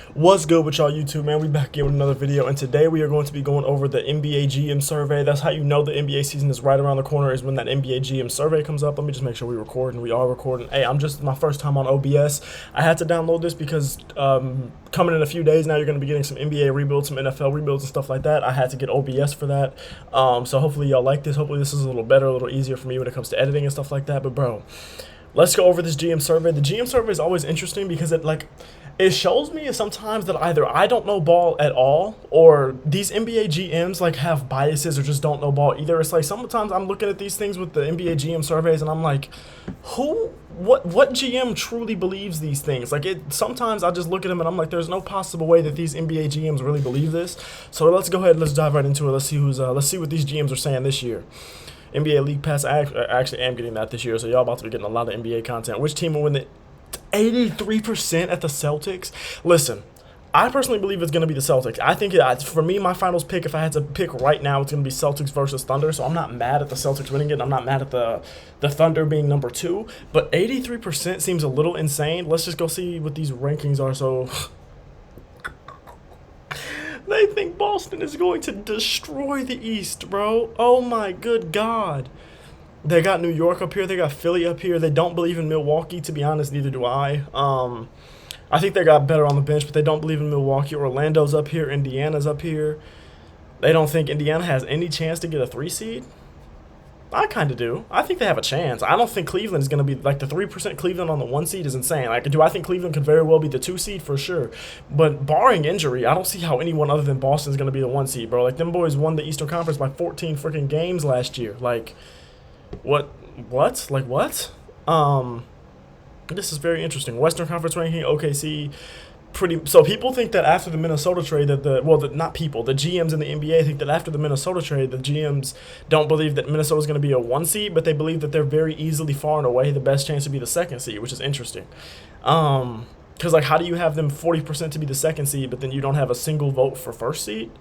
What's good with y'all YouTube, man? We back again with another video, and today we are going to be going over the NBA GM survey. That's how you know the NBA season is right around the corner, is when that NBA GM survey comes up. Let me just make sure we record, and we are recording. Hey, I'm just my first time on OBS. I had to download this because coming in a few days now, you're going to be getting some NBA rebuilds, some NFL rebuilds and stuff like that. I had to get OBS for that. So hopefully y'all like this. Hopefully this is a little better, a little easier for me when it comes to editing and stuff like that. But bro, let's go over this GM survey. The GM survey is always interesting because it shows me sometimes that either I don't know ball at all, or these NBA GMs like have biases or just don't know ball either. It's like sometimes I'm looking at these things with the NBA GM surveys and I'm like, what GM truly believes these things? Like sometimes I just look at them and I'm like, there's no possible way that these NBA GMs really believe this. So let's go ahead, let's dive right into it. Let's see what these GMs are saying this year. NBA League Pass, I actually am getting that this year, so y'all about to be getting a lot of NBA content. Which team will win the 83% at the Celtics? Listen, I personally believe it's going to be the Celtics. I think for me, my finals pick, if I had to pick right now, it's going to be Celtics versus Thunder, so I'm not mad at the Celtics winning it. I'm not mad at the Thunder being number 2, but 83% seems a little insane. Let's just go see what these rankings are. So they think Boston is going to destroy the East, bro. Oh my good God. They got New York up here. They got Philly up here. They don't believe in Milwaukee. To be honest, neither do I. I think they got better on the bench, but they don't believe in Milwaukee. Orlando's up here. Indiana's up here. They don't think Indiana has any chance to get a 3 seed. I kind of do. I think they have a chance. I don't think Cleveland is going to be like the 3% Cleveland on the 1 seed is insane. Like, do I think Cleveland could very well be the 2 seed? For sure. But barring injury, I don't see how anyone other than Boston is going to be the 1 seed, bro. Like, them boys won the Eastern Conference by 14 freaking games last year. Like, what? Like, what? This is very interesting. Western Conference ranking, OKC. So people think that after the Minnesota trade not people, the GMs in the NBA think that after the Minnesota trade, the GMs don't believe that Minnesota is going to be a 1 seed, but they believe that they're very easily, far and away, the best chance to be the 2nd seed, which is interesting. Because like, how do you have them 40% to be the 2nd seed, but then you don't have a single vote for 1st seed?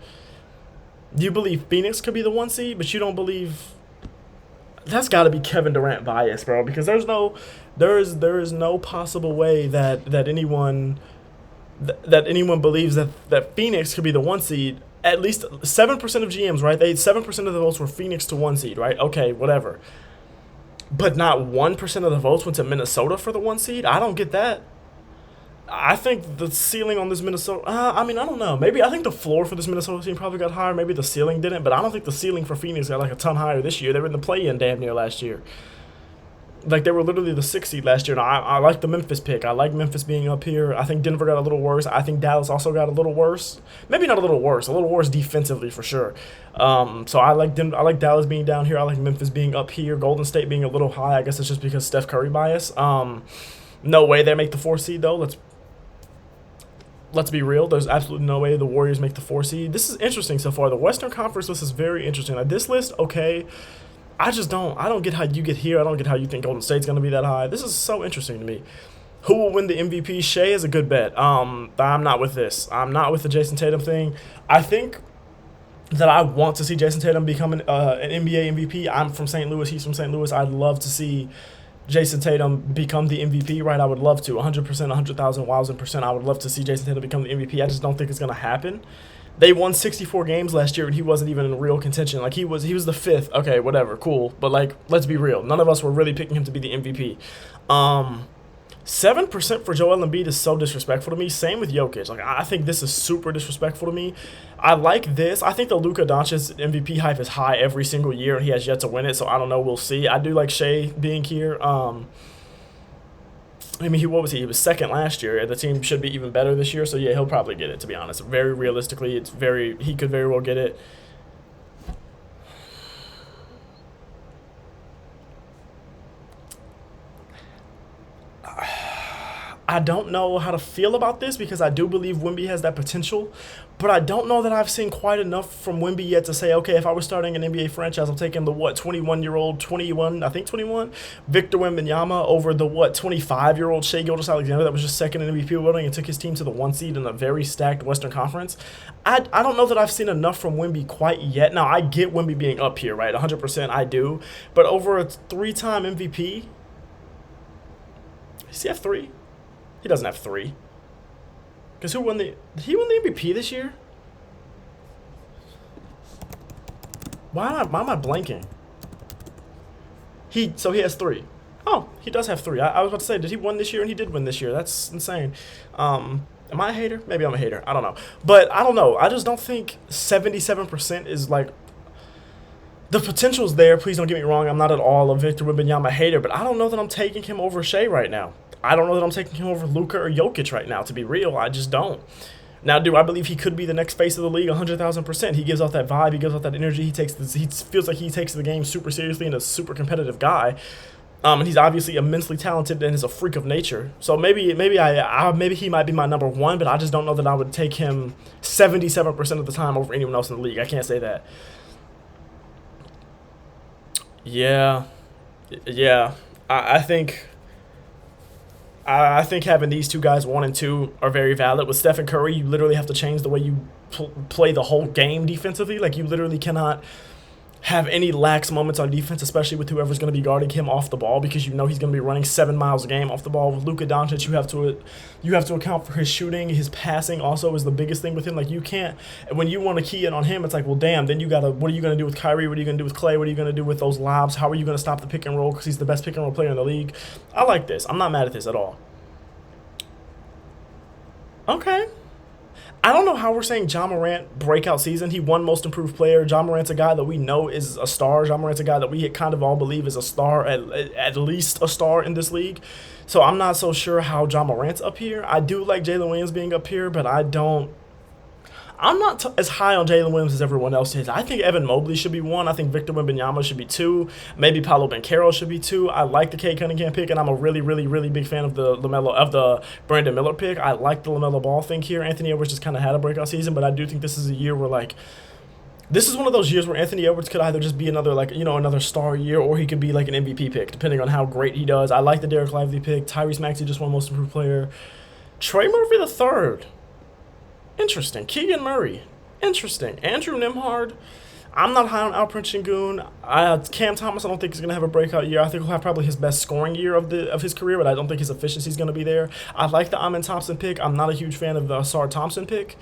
You believe Phoenix could be the 1 seed, but you don't believe. That's got to be Kevin Durant bias, bro, because there is no possible way that anyone believes that Phoenix could be the 1 seed. At least 7% of GMs, right? 7% of the votes were Phoenix to 1 seed, right? Okay, whatever. But not 1% of the votes went to Minnesota for the 1 seed. I don't get that. I think the ceiling on this Minnesota, I don't know. Maybe I think the floor for this Minnesota team probably got higher. Maybe the ceiling didn't, but I don't think the ceiling for Phoenix got like a ton higher this year. They were in the play-in damn near last year. Like, they were literally the 6th seed last year. And I like the Memphis pick. I like Memphis being up here. I think Denver got a little worse. I think Dallas also got a little worse. Maybe not a little worse defensively for sure. So I like Dallas being down here. I like Memphis being up here. Golden State being a little high. I guess it's just because Steph Curry bias. No way they make the 4th seed though. Let's be real. There's absolutely no way the Warriors make the 4 seed. This is interesting so far. The Western Conference list is very interesting. Like, this list, okay. I don't get how you get here. I don't get how you think Golden State's going to be that high. This is so interesting to me. Who will win the MVP? Shea is a good bet. I'm not with this. I'm not with the Jason Tatum thing. I think that I want to see Jason Tatum become an NBA MVP. I'm from St. Louis. He's from St. Louis. I'd love to see Jason Tatum become the MVP, right? I would love to. 100%, 100,000%. I would love to see Jason Tatum become the MVP. I just don't think it's going to happen. They won 64 games last year, and he wasn't even in real contention. Like, he was the 5th. Okay, whatever, cool. But, like, let's be real. None of us were really picking him to be the MVP. 7% for Joel Embiid is so disrespectful to me. Same with Jokic. Like, I think this is super disrespectful to me. I like this. I think the Luka Doncic MVP hype is high every single year, and he has yet to win it, so I don't know. We'll see. I do like Shea being here. What was he? He was 2nd last year. The team should be even better this year. So yeah, he'll probably get it. To be honest, very realistically, he could very well get it. I don't know how to feel about this because I do believe Wemby has that potential, but I don't know that I've seen quite enough from Wemby yet to say, okay, if I was starting an NBA franchise, I'm taking the 21-year-old, 21, Victor Wembanyama over the 25-year-old Shai Gilgeous-Alexander that was just 2nd in MVP voting and took his team to the 1 seed in a very stacked Western Conference. I don't know that I've seen enough from Wemby quite yet. Now, I get Wemby being up here, right? 100% I do, but over a 3-time MVP, does he have 3? He doesn't have 3. Because who won the? Did he win the MVP this year? Why am I blanking? So he has 3. Oh, he does have 3. I was about to say, did he win this year? And he did win this year. That's insane. Am I a hater? Maybe I'm a hater. I don't know. But I don't know. I just don't think 77% is like the potential's there. Please don't get me wrong. I'm not at all a Victor Wembanyama hater, but I don't know that I'm taking him over Shea right now. I don't know that I'm taking him over Luka or Jokic right now. To be real, I just don't. Now, do I believe he could be the next face of the league? 100,000%. He gives off that vibe. He gives off that energy. He feels like he takes the game super seriously and a super competitive guy. And he's obviously immensely talented and is a freak of nature. So maybe he might be my number 1, but I just don't know that I would take him 77% of the time over anyone else in the league. I can't say that. Yeah. I think having these two guys 1 and 2 are very valid. With Stephen Curry, you literally have to change the way you play the whole game defensively. Like, you literally cannot have any lax moments on defense, especially with whoever's going to be guarding him off the ball, because you know he's going to be running 7 miles a game off the ball. With Luka Doncic, you have to account for his shooting. His passing also is the biggest thing with him. Like, you can't, when you want to key in on him, it's like, well, damn, then what are you going to do with Kyrie? What are you going to do with Clay? What are you going to do with those lobs? How are you going to stop the pick and roll? Because he's the best pick and roll player in the league. I like this. I'm not mad at this at all. Okay. I don't know how we're saying Ja Morant breakout season. He won most improved player. Ja Morant's a guy that we know is a star. Ja Morant's a guy that we kind of all believe is a star, at least a star in this league. So I'm not so sure how Ja Morant's up here. I do like Jalen Williams being up here, but I'm not as high on Jalen Williams as everyone else is. I think Evan Mobley should be 1. I think Victor Wembanyama should be 2. Maybe Paolo Banchero should be 2. I like the Cade Cunningham pick, and I'm a really, really, really big fan of the Brandon Miller pick. I like the LaMelo Ball thing here. Anthony Edwards just kind of had a breakout season, but I do think this is a year where, like, this is one of those years where Anthony Edwards could either just be another star year, or he could be like an MVP pick, depending on how great he does. I like the Derek Lively pick. Tyrese Maxey just won most improved player. Trey Murphy III. Interesting. Keegan Murray. Interesting. Andrew Nembhard. I'm not high on Alperen Sengun. Cam Thomas, I don't think is going to have a breakout year. I think he'll have probably his best scoring year of his career, but I don't think his efficiency is going to be there. I like the Amen Thompson pick. I'm not a huge fan of the Asar Thompson pick.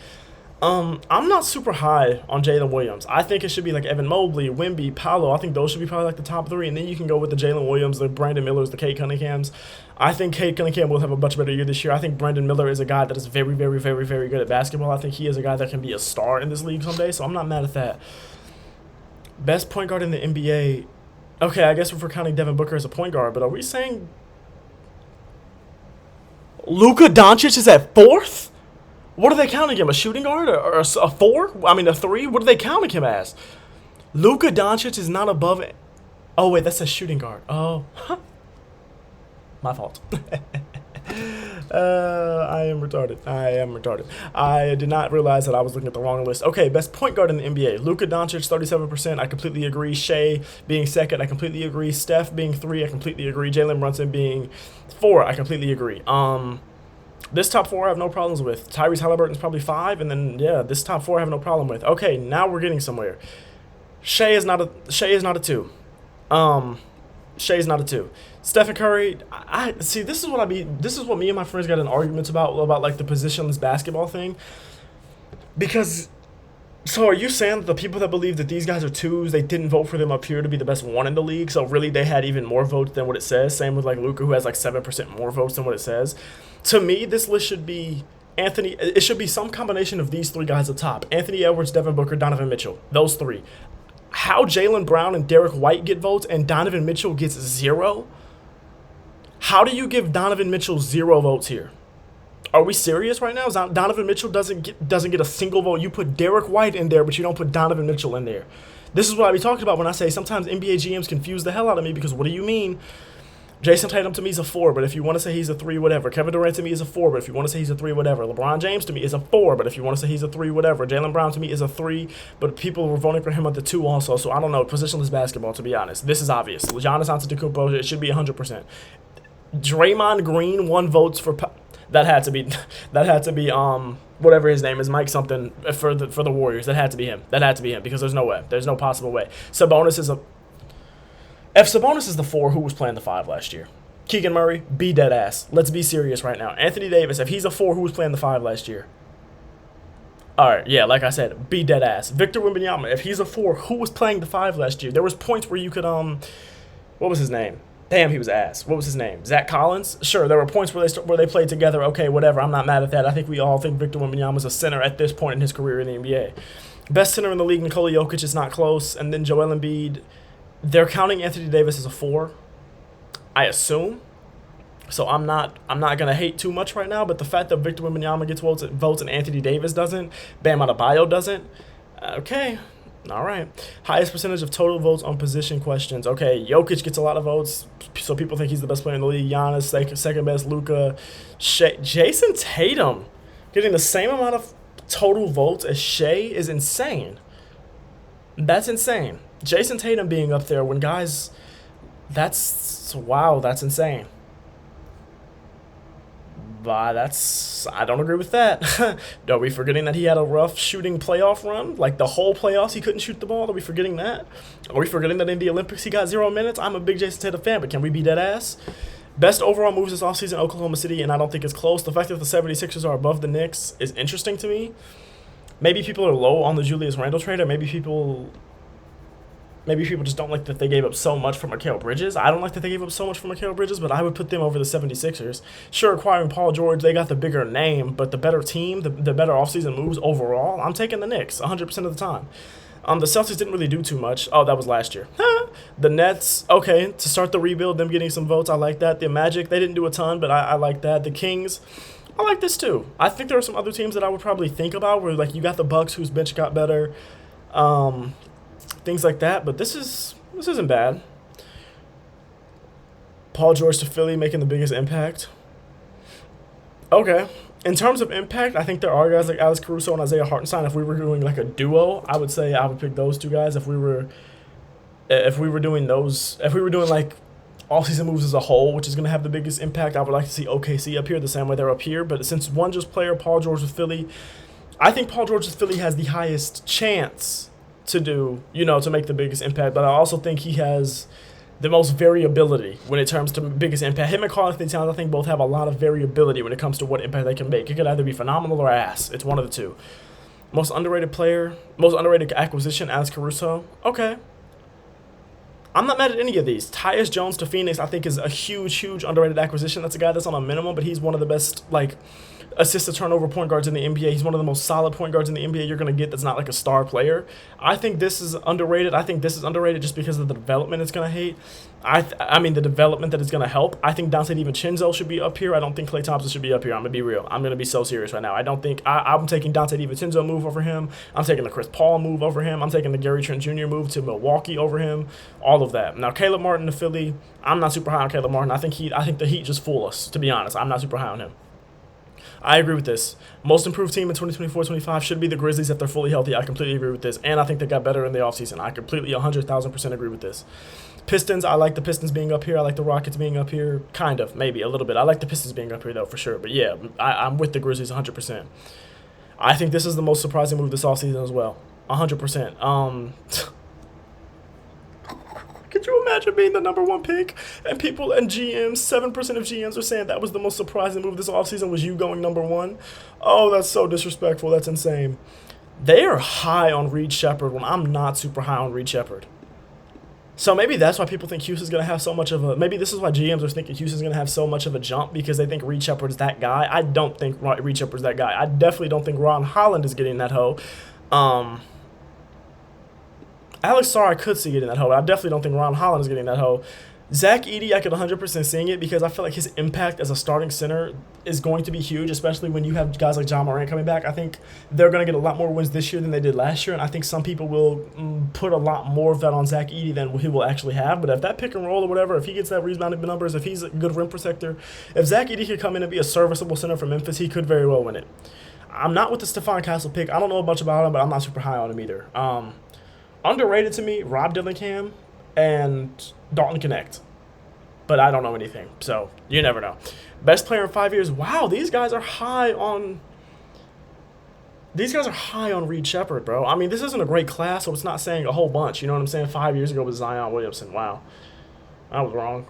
I'm not super high on Jalen Williams. I think it should be like Evan Mobley, Wemby, Paolo. I think those should be probably like the top 3, and then you can go with the Jalen Williams, the Brandon Millers, the Cade Cunninghams. I think Cade Cunningham will have a much better year this year. I think Brandon Miller is a guy that is very, very, very, very good at basketball. I think he is a guy that can be a star in this league someday, so I'm not mad at that. Best point guard in the NBA. Okay, I guess if we're counting Devin Booker as a point guard, but are we saying Luka Doncic is at 4th? What are they counting him? A shooting guard? Or a 4? I mean, a 3? What are they counting him as? Luka Doncic is not above it. Oh, wait, that's a shooting guard. Oh. My fault. I am retarded. I did not realize that I was looking at the wrong list. Okay, best point guard in the NBA. Luka Doncic, 37%. I completely agree. Shea being 2nd. I completely agree. Steph being 3. I completely agree. Jalen Brunson being 4. I completely agree. This top 4 I have no problems with. Tyrese Halliburton's probably 5, and then yeah, this top 4 I have no problem with. Okay, now we're getting somewhere. Shea is not a 2. Shea's not a 2. Stephen Curry, I see. This is what me and my friends got in arguments about like the positionless basketball thing. Because, so are you saying that the people that believe that these guys are 2s, they didn't vote for them up here to be the best 1 in the league? So really, they had even more votes than what it says. Same with like Luka, who has like 7% more votes than what it says. To me, this list should be it should be some combination of these 3 guys up top: Anthony Edwards, Devin Booker, Donovan Mitchell. Those 3. How Jaylen Brown and Derek White get votes and Donovan Mitchell gets 0? How do you give Donovan Mitchell 0 votes here? Are we serious right now? Donovan Mitchell doesn't get a single vote. You put Derek White in there, but you don't put Donovan Mitchell in there. This is what I be talking about when I say sometimes NBA GMs confuse the hell out of me, because what do you mean? Jason Tatum to me is a 4, but if you want to say he's a 3, whatever. Kevin Durant to me is a 4, but if you want to say he's a 3, whatever. LeBron James to me is a 4, but if you want to say he's a 3, whatever. Jaylen Brown to me is a 3, but people were voting for him at the 2 also, so I don't know. Positionless basketball, to be honest. This is obvious. Giannis Antetokounmpo, it should be 100%. Draymond Green 1 votes for... That had to be whatever his name is, Mike something, for the Warriors. That had to be him, because there's no way. There's no possible way. Sabonis is a... If Sabonis is the 4, who was playing the 5 last year? Keegan Murray, be dead ass. Let's be serious right now. Anthony Davis, if he's a 4, who was playing the 5 last year? All right, yeah, like I said, be dead ass. Victor Wembanyama, if he's a 4, who was playing the 5 last year? There was points where you could what was his name? Damn, he was ass. What was his name? Zach Collins? Sure, there were points where they played together. Okay, whatever. I'm not mad at that. I think we all think Victor Wembanyama is a center at this point in his career in the NBA. Best center in the league, Nikola Jokic, is not close. And then Joel Embiid, they're counting Anthony Davis as a 4, I assume. So I'm not gonna hate too much right now. But the fact that Victor Wembanyama gets votes and Anthony Davis doesn't, Bam Adebayo doesn't, okay. All right. Highest percentage of total votes on position questions. Okay, Jokic gets a lot of votes, so people think he's the best player in the league. Giannis, second best. Luka. Jason Tatum getting the same amount of total votes as Shea is insane. That's insane. Jason Tatum being up there when guys, wow, that's insane. I don't agree with that. Are we forgetting that he had a rough shooting playoff run? Like the whole playoffs, he couldn't shoot the ball? Are we forgetting that? Are we forgetting that in the Olympics he got 0 minutes? I'm a big Jason Tatum fan, but can we be dead ass? Best overall moves this offseason, Oklahoma City, and I don't think it's close. The fact that the 76ers are above the Knicks is interesting to me. Maybe people are low on the Julius Randle trade, or maybe people just don't like that they gave up so much for Mikal Bridges. I don't like that they gave up so much for Mikal Bridges, but I would put them over the 76ers. Sure, acquiring Paul George, they got the bigger name, but the better team, the better offseason moves overall, I'm taking the Knicks 100% of the time. The Celtics didn't really do too much. Oh, that was last year. The Nets, okay, to start the rebuild, them getting some votes, I like that. The Magic, they didn't do a ton, but I like that. The Kings, I like this too. I think there are some other teams that I would probably think about where, like, you got the Bucks, whose bench got better. Things like that, but this isn't bad. Paul George to Philly making the biggest impact. Okay. In terms of impact, I think there are guys like Alex Caruso and Isaiah Hartenstein. If we were doing like a duo, I would say I would pick those two guys. If we were doing like all-season moves as a whole, which is going to have the biggest impact, I would like to see OKC up here the same way they're up here. But since one just player, Paul George with Philly, I think Paul George with Philly has the highest chance to make the biggest impact, but I also think he has the most variability when it comes to biggest impact. Him and Karl-Anthony Towns, I think, both have a lot of variability when it comes to what impact they can make. It could either be phenomenal or ass. It's one of the two. Most underrated player, most underrated acquisition, Alex Caruso. Okay. I'm not mad at any of these. Tyus Jones to Phoenix, I think, is a huge underrated acquisition. That's a guy that's on a minimum, but he's one of the best, like, assist-to-turnover point guards in the NBA. He's one of the most solid point guards in the NBA you're going to get that's not like a star player. I think this is underrated. I think this is underrated just because of the development it's going to hate. I mean, the development that it's going to help. I think Dante DiVincenzo should be up here. I don't think Klay Thompson should be up here. I'm going to be real. I'm going to be so serious right now. I don't think I'm taking Dante DiVincenzo move over him. I'm taking the Chris Paul move over him. I'm taking the Gary Trent Jr. move to Milwaukee over him. All of that. Now, Caleb Martin to Philly. I'm not super high on Caleb Martin. I think the Heat just fool us, to be honest. I'm not super high on him. I agree with this. Most improved team in 2024-25 should be the Grizzlies if they're fully healthy. I completely agree with this. And I think they got better in the offseason. I completely 100,000% agree with this. Pistons, I like the Pistons being up here. I like the Rockets being up here. Kind of, maybe, a little bit. I like the Pistons being up here, though, for sure. But, yeah, I'm with the Grizzlies 100%. I think this is the most surprising move this offseason as well. 100%. Could you imagine being the number 1 pick and people and GMs, 7% of GMs are saying that was the most surprising move this offseason was you going number 1? Oh, that's so disrespectful. That's insane. They are high on Reed Shepherd when I'm not super high on Reed Shepherd. So maybe that's why people think Houston's going to have so much of a... Maybe this is why GMs are thinking Houston's going to have so much of a jump because they think Reed Shepherd's that guy. I don't think Reed Shepherd's that guy. I definitely don't think Ron Holland is getting that hoe. Alex Sarr, I could see getting that hoe. I definitely don't think Ron Holland is getting that hoe. Zach Edey, I could 100% seeing it because I feel like his impact as a starting center is going to be huge, especially when you have guys like John Morant coming back. I think they're going to get a lot more wins this year than they did last year, and I think some people will put a lot more of that on Zach Edey than he will actually have. But if that pick and roll or whatever, if he gets that rebounding numbers, if he's a good rim protector, if Zach Edey could come in and be a serviceable center for Memphis, he could very well win it. I'm not with the Stephon Castle pick. I don't know much about him, but I'm not super high on him either. Underrated to me, Rob Dillingham and Dalton Connect. But I don't know anything, so you never know. Best player in 5 years. Wow, these guys are high on Reed Shepherd, bro. I mean, this isn't a great class, so it's not saying a whole bunch. You know what I'm saying? 5 years ago was Zion Williamson. Wow. I was wrong.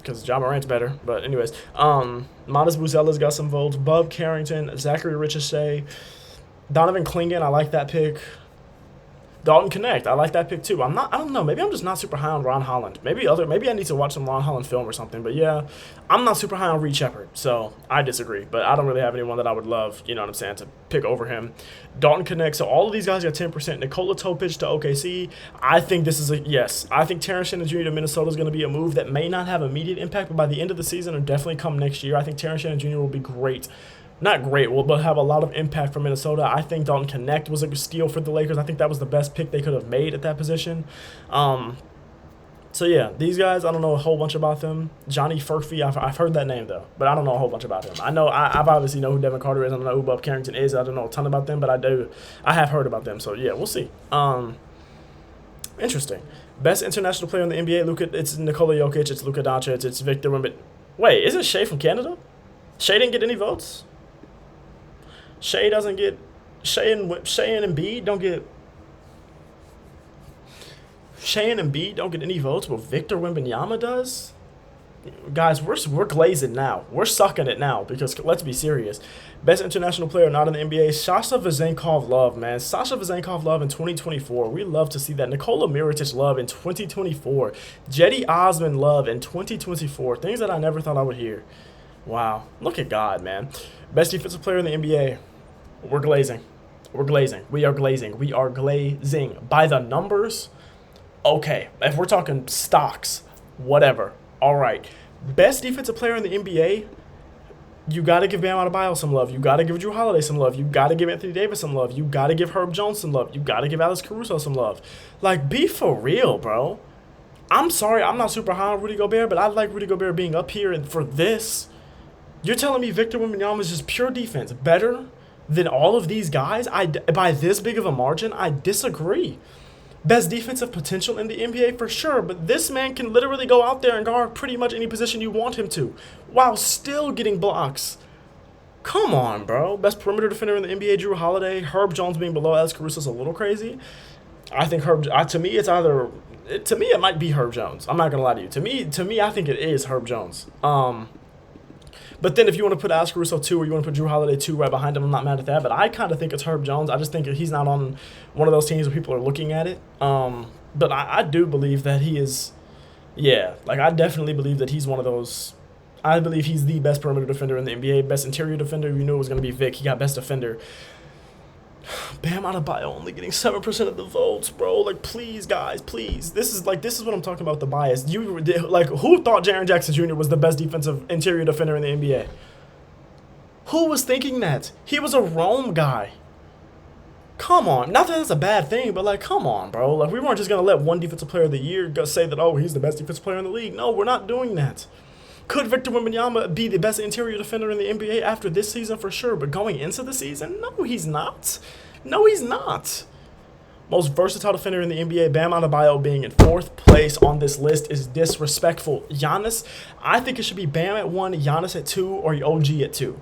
because Ja Morant's better. But anyways, Modest Buzella's got some votes. Bub Carrington, Zachary Richardson, Donovan Clingan. I like that pick. Dalton Connect, I like that pick too. I don't know, maybe I'm just not super high on Ron Holland. Maybe I need to watch some Ron Holland film or something. But yeah, I'm not super high on Reed Shepherd, so I disagree. But I don't really have anyone that I would love, you know what I'm saying, to pick over him. Dalton Connect, so all of these guys got 10%. Nikola Topic to OKC. I think this is a yes. I think Terrence Shannon Jr. to Minnesota is going to be a move that may not have immediate impact, but by the end of the season, or definitely come next year, I think Terrence Shannon Jr. will be great. Not great, but have a lot of impact for Minnesota. I think Dalton Connect was a steal for the Lakers. I think that was the best pick they could have made at that position. So, yeah, these guys, I don't know a whole bunch about them. Johnny Furphy, I've heard that name, though, but I don't know a whole bunch about him. I know I've obviously know who Devin Carter is. I don't know who Bub Carrington is. I don't know a ton about them, but I have heard about them. So, yeah, we'll see. Interesting. Best international player in the NBA, it's Nikola Jokic, it's Luka Doncic, it's Victor Wembanyama. Wait, isn't Shea from Canada? Shea didn't get any votes? Shea and Embiid don't get any votes, but Victor Wembanyama does. Guys, we're glazing now. We're sucking it now because let's be serious. Best international player not in the NBA, Sasha Vezenkov-Love, man. Sasha Vezenkov-Love in 2024. We love to see that. Nikola Mirotic-Love in 2024. Cedi Osman-Love in 2024. Things that I never thought I would hear. Wow. Look at God, man. Best defensive player in the NBA. We're glazing. We're glazing. We are glazing. We are glazing. By the numbers, okay. If we're talking stocks, whatever. All right. Best defensive player in the NBA, you got to give Bam Adebayo some love. You got to give Drew Holiday some love. You got to give Anthony Davis some love. You got to give Herb Jones some love. You got to give Alex Caruso some love. Like, be for real, bro. I'm sorry. I'm not super high on Rudy Gobert, but I like Rudy Gobert being up here. And for this, you're telling me Victor Wembanyama is just pure defense, better than all of these guys? By this big of a margin, I disagree. Best defensive potential in the NBA for sure, but this man can literally go out there and guard pretty much any position you want him to while still getting blocks. Come on, bro. Best perimeter defender in the NBA, Drew Holiday. Herb Jones being below Alex Caruso is a little crazy. I think to me, it might be Herb Jones. I'm not going to lie to you. To me, I think it is Herb Jones. But then if you want to put Alex Caruso 2 or you want to put Drew Holiday 2 right behind him, I'm not mad at that. But I kind of think it's Herb Jones. I just think he's not on one of those teams where people are looking at it. But I do believe that he is, I definitely believe that he's one of those. I believe he's the best perimeter defender in the NBA. Best interior defender, you knew it was going to be Vic. He got best defender. Bam Adebayo only getting 7% of the votes, bro. Like, please, guys, please. This is what I'm talking about, the bias. Who thought Jaren Jackson Jr. was the best defensive interior defender in the NBA? Who was thinking that? He was a Rome guy. Come on. Not that that's a bad thing, but, come on, bro. Like, we weren't just going to let one defensive player of the year say that, oh, he's the best defensive player in the league. No, we're not doing that. Could Victor Wembanyama be the best interior defender in the NBA after this season? For sure. But going into the season? No, he's not. No, he's not. Most versatile defender in the NBA, Bam Adebayo being in 4th place on this list is disrespectful. Giannis, I think it should be Bam at 1, Giannis at 2, or OG at 2.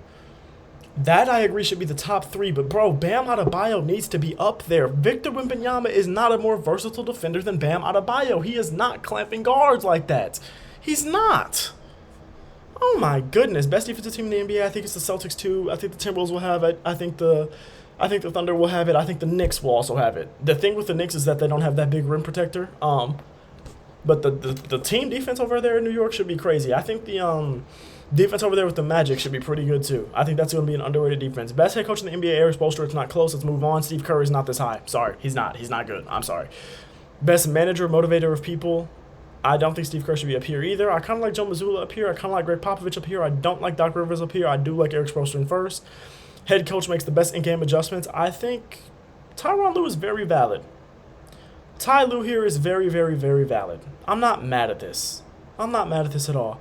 That, I agree, should be the top 3. But, bro, Bam Adebayo needs to be up there. Victor Wembanyama is not a more versatile defender than Bam Adebayo. He is not clamping guards like that. He's not. Oh, my goodness. Best defensive team in the NBA, I think it's the Celtics, too. I think the Timberwolves will have it. I think the Thunder will have it. I think the Knicks will also have it. The thing with the Knicks is that they don't have that big rim protector. But the team defense over there in New York should be crazy. I think the defense over there with the Magic should be pretty good, too. I think that's going to be an underrated defense. Best head coach in the NBA, Eric Spoelstra. It's not close. Let's move on. Steve Curry's not this high. Sorry. He's not. He's not good. I'm sorry. Best manager, motivator of people. I don't think Steve Kerr should be up here either. I kind of like Joe Mazzulla up here. I kind of like Greg Popovich up here. I don't like Doc Rivers up here. I do like Eric Spoelstra in first. Head coach makes the best in-game adjustments. I think Tyronn Lue is very valid. Ty Lue here is very, very, very valid. I'm not mad at this. I'm not mad at this at all.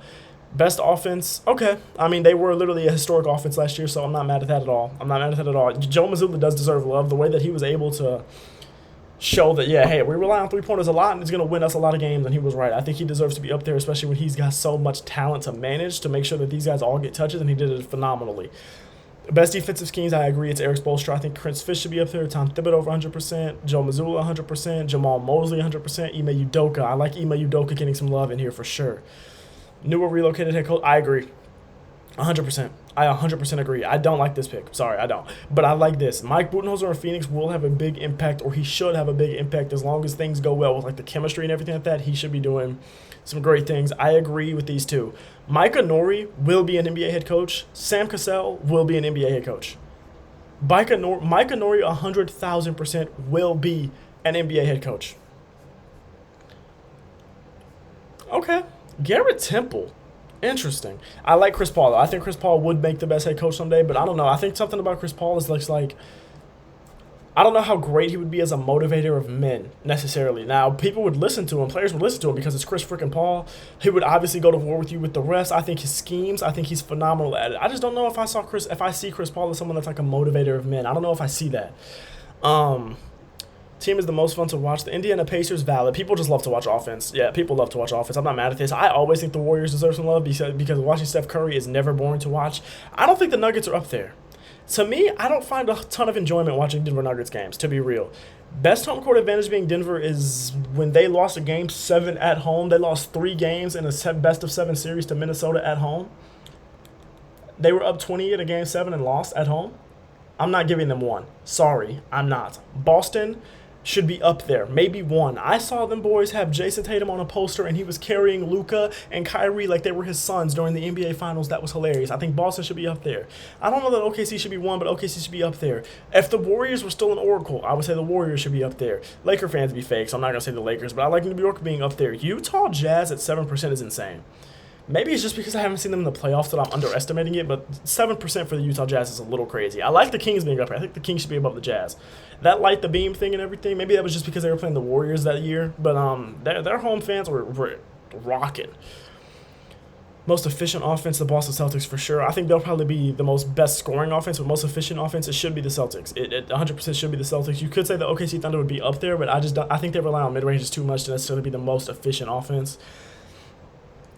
Best offense, okay. I mean, they were literally a historic offense last year, so I'm not mad at that at all. Joe Mazzulla does deserve love. The way that he was able to show that, yeah, hey, we rely on three-pointers a lot, and it's going to win us a lot of games, and he was right. I think he deserves to be up there, especially when he's got so much talent to manage to make sure that these guys all get touches, and he did it phenomenally. Best defensive schemes, I agree, it's Eric Spoelstra. I think Chris Fish should be up there. Tom Thibodeau 100%. Joe Mazzulla 100%. Jamal Mosley 100%. Ime Udoka. I like Ime Udoka getting some love in here for sure. Newer relocated head coach. I agree. 100%. I 100% agree. I don't like this pick. Sorry, I don't. But I like this. Mike Budenholzer in Phoenix will have a big impact, or he should have a big impact as long as things go well with like the chemistry and everything like that. He should be doing some great things. I agree with these two. Micah Nori will be an NBA head coach. Sam Cassell will be an NBA head coach. Micah Nori 100,000% will be an NBA head coach. Okay. Garrett Temple. Interesting. I like Chris Paul, though. I think Chris Paul would make the best head coach someday, but I don't know. I think something about Chris Paul is like I don't know how great he would be as a motivator of men, necessarily. Now, people would listen to him, players would listen to him because it's Chris freaking Paul. He would obviously go to war with you with the rest. I think his schemes, I think he's phenomenal at it. I just don't know if I see Chris Paul as someone that's like a motivator of men. I don't know if I see that. Team is the most fun to watch. The Indiana Pacers, valid. People just love to watch offense. Yeah, people love to watch offense. I'm not mad at this. I always think the Warriors deserve some love because watching Steph Curry is never boring to watch. I don't think the Nuggets are up there. To me, I don't find a ton of enjoyment watching Denver Nuggets games, to be real. Best home court advantage being Denver is when they lost a game 7 at home. They lost 3 games in a best of 7 series to Minnesota at home. They were up 20 in a game 7 and lost at home. I'm not giving them 1. Sorry, I'm not. Boston should be up there, maybe 1. I saw them boys have Jason Tatum on a poster, and he was carrying Luka and Kyrie like they were his sons during the NBA Finals. That was hilarious. I think Boston should be up there. I don't know that OKC should be 1, but OKC should be up there. If the Warriors were still an Oracle, I would say the Warriors should be up there. Laker fans be fake, so I'm not going to say the Lakers, but I like New York being up there. Utah Jazz at 7% is insane. Maybe it's just because I haven't seen them in the playoffs that I'm underestimating it, but 7% for the Utah Jazz is a little crazy. I like the Kings being up here. I think the Kings should be above the Jazz. That light the beam thing and everything, maybe that was just because they were playing the Warriors that year, but their home fans were rocking. Most efficient offense, the Boston Celtics for sure. I think they'll probably be the best scoring offense, but most efficient offense, it should be the Celtics. It 100% should be the Celtics. You could say the OKC Thunder would be up there, but I think they rely on mid-ranges too much to necessarily be the most efficient offense.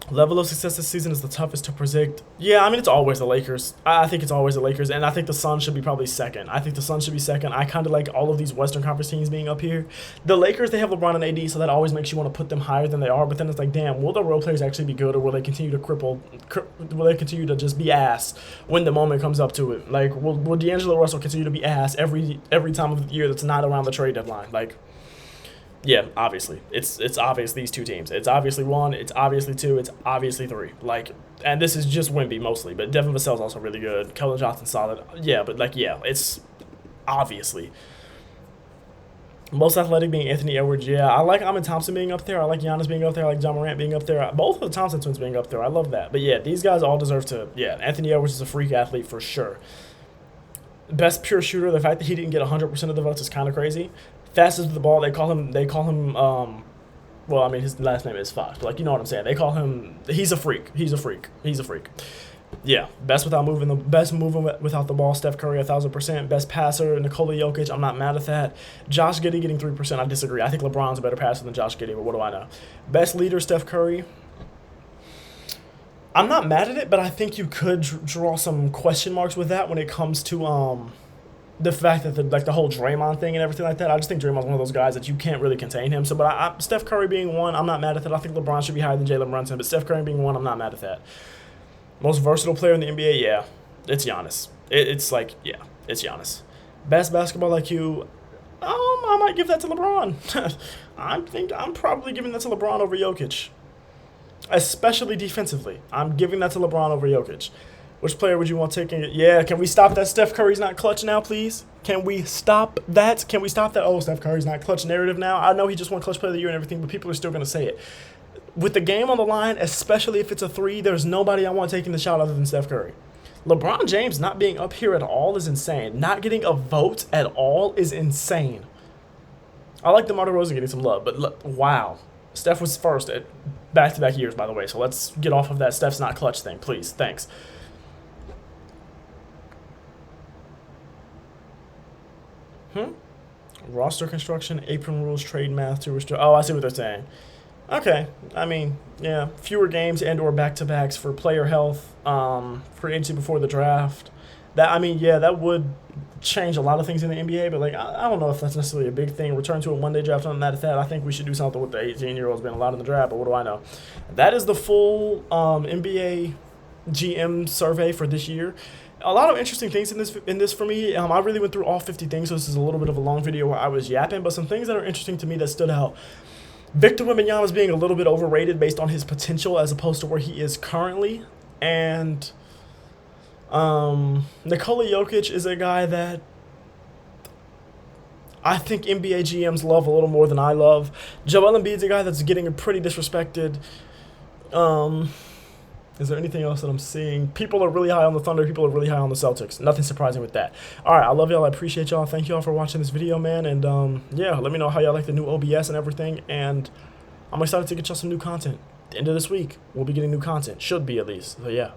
Level of success this season is the toughest to predict. Yeah, I mean, it's always the Lakers. I think it's always the Lakers, and I think the Suns should be probably second. I think the Suns should be second. I kind of like all of these Western Conference teams being up here. The Lakers, they have LeBron and AD, so that always makes you want to put them higher than they are, but then it's like, damn, will the role players actually be good, or will they continue to will they continue to just be ass when the moment comes up to it? Like, will D'Angelo Russell continue to be ass every time of the year that's not around the trade deadline? Like, yeah, obviously. It's obvious these two teams. It's obviously 1, it's obviously 2, it's obviously 3. Like, and this is just Wemby mostly, but Devin Vassell's also really good. Keldon Johnson's solid. Yeah, but like, yeah, it's obviously. Most athletic being Anthony Edwards. Yeah, I like Amin Thompson being up there. I like Giannis being up there. I like John Morant being up there. Both of the Thompson twins being up there. I love that. But yeah, these guys all deserve to, yeah, Anthony Edwards is a freak athlete for sure. Best pure shooter, the fact that he didn't get 100% of the votes is kind of crazy. Fastest with the ball, they call him, well, I mean, his last name is Fox, but like, you know what I'm saying. They call him, he's a freak. Yeah, best moving without the ball, Steph Curry, 1,000%. Best passer, Nikola Jokic, I'm not mad at that. Josh Giddey getting 3%, I disagree. I think LeBron's a better passer than Josh Giddey, but what do I know? Best leader, Steph Curry. I'm not mad at it, but I think you could draw some question marks with that when it comes to, the fact that the whole Draymond thing and everything like that. I just think Draymond's one of those guys that you can't really contain him. So, but Steph Curry being 1, I'm not mad at that. I think LeBron should be higher than Jalen Brunson, but Steph Curry being 1, I'm not mad at that. Most versatile player in the NBA, yeah, it's Giannis. It's Giannis. Best basketball IQ, I might give that to LeBron. I'm probably giving that to LeBron over Jokic, especially defensively. I'm giving that to LeBron over Jokic. Which player would you want taking it? Yeah, can we stop that Steph Curry's not clutch now, please? Can we stop that? Oh, Steph Curry's not clutch narrative now? I know he just won clutch player of the year and everything, but people are still going to say it. With the game on the line, especially if it's a 3, there's nobody I want taking the shot other than Steph Curry. LeBron James not being up here at all is insane. Not getting a vote at all is insane. I like DeMar DeRozan getting some love, but wow. Steph was first at back-to-back years, by the way, so let's get off of that Steph's not clutch thing, please. Thanks. Roster construction, apron rules, trade math to restrict. Oh, I see what they're saying. Okay, I mean, yeah, fewer games and/or back-to-backs for player health, for agency before the draft. That, I mean, yeah, that would change a lot of things in the NBA, but like I don't know if that's necessarily a big thing. Return to a one-day draft on that. I think we should do something with the 18-year-olds being allowed in the draft. But what do I know? That is the full NBA GM survey for this year. A lot of interesting things in this for me. I really went through all 50 things, so this is a little bit of a long video where I was yapping, but some things that are interesting to me that stood out. Victor Wembanyama being a little bit overrated based on his potential as opposed to where he is currently, and Nikola Jokic is a guy that I think NBA GMs love a little more than I love. Joel Embiid's a guy that's getting pretty disrespected. Is there anything else that I'm seeing? People are really high on the Thunder. People are really high on the Celtics. Nothing surprising with that. All right, I love y'all. I appreciate y'all. Thank y'all for watching this video, man. And, yeah, let me know how y'all like the new OBS and everything. And I'm excited to get y'all some new content. At the end of this week, we'll be getting new content. Should be, at least. So, yeah.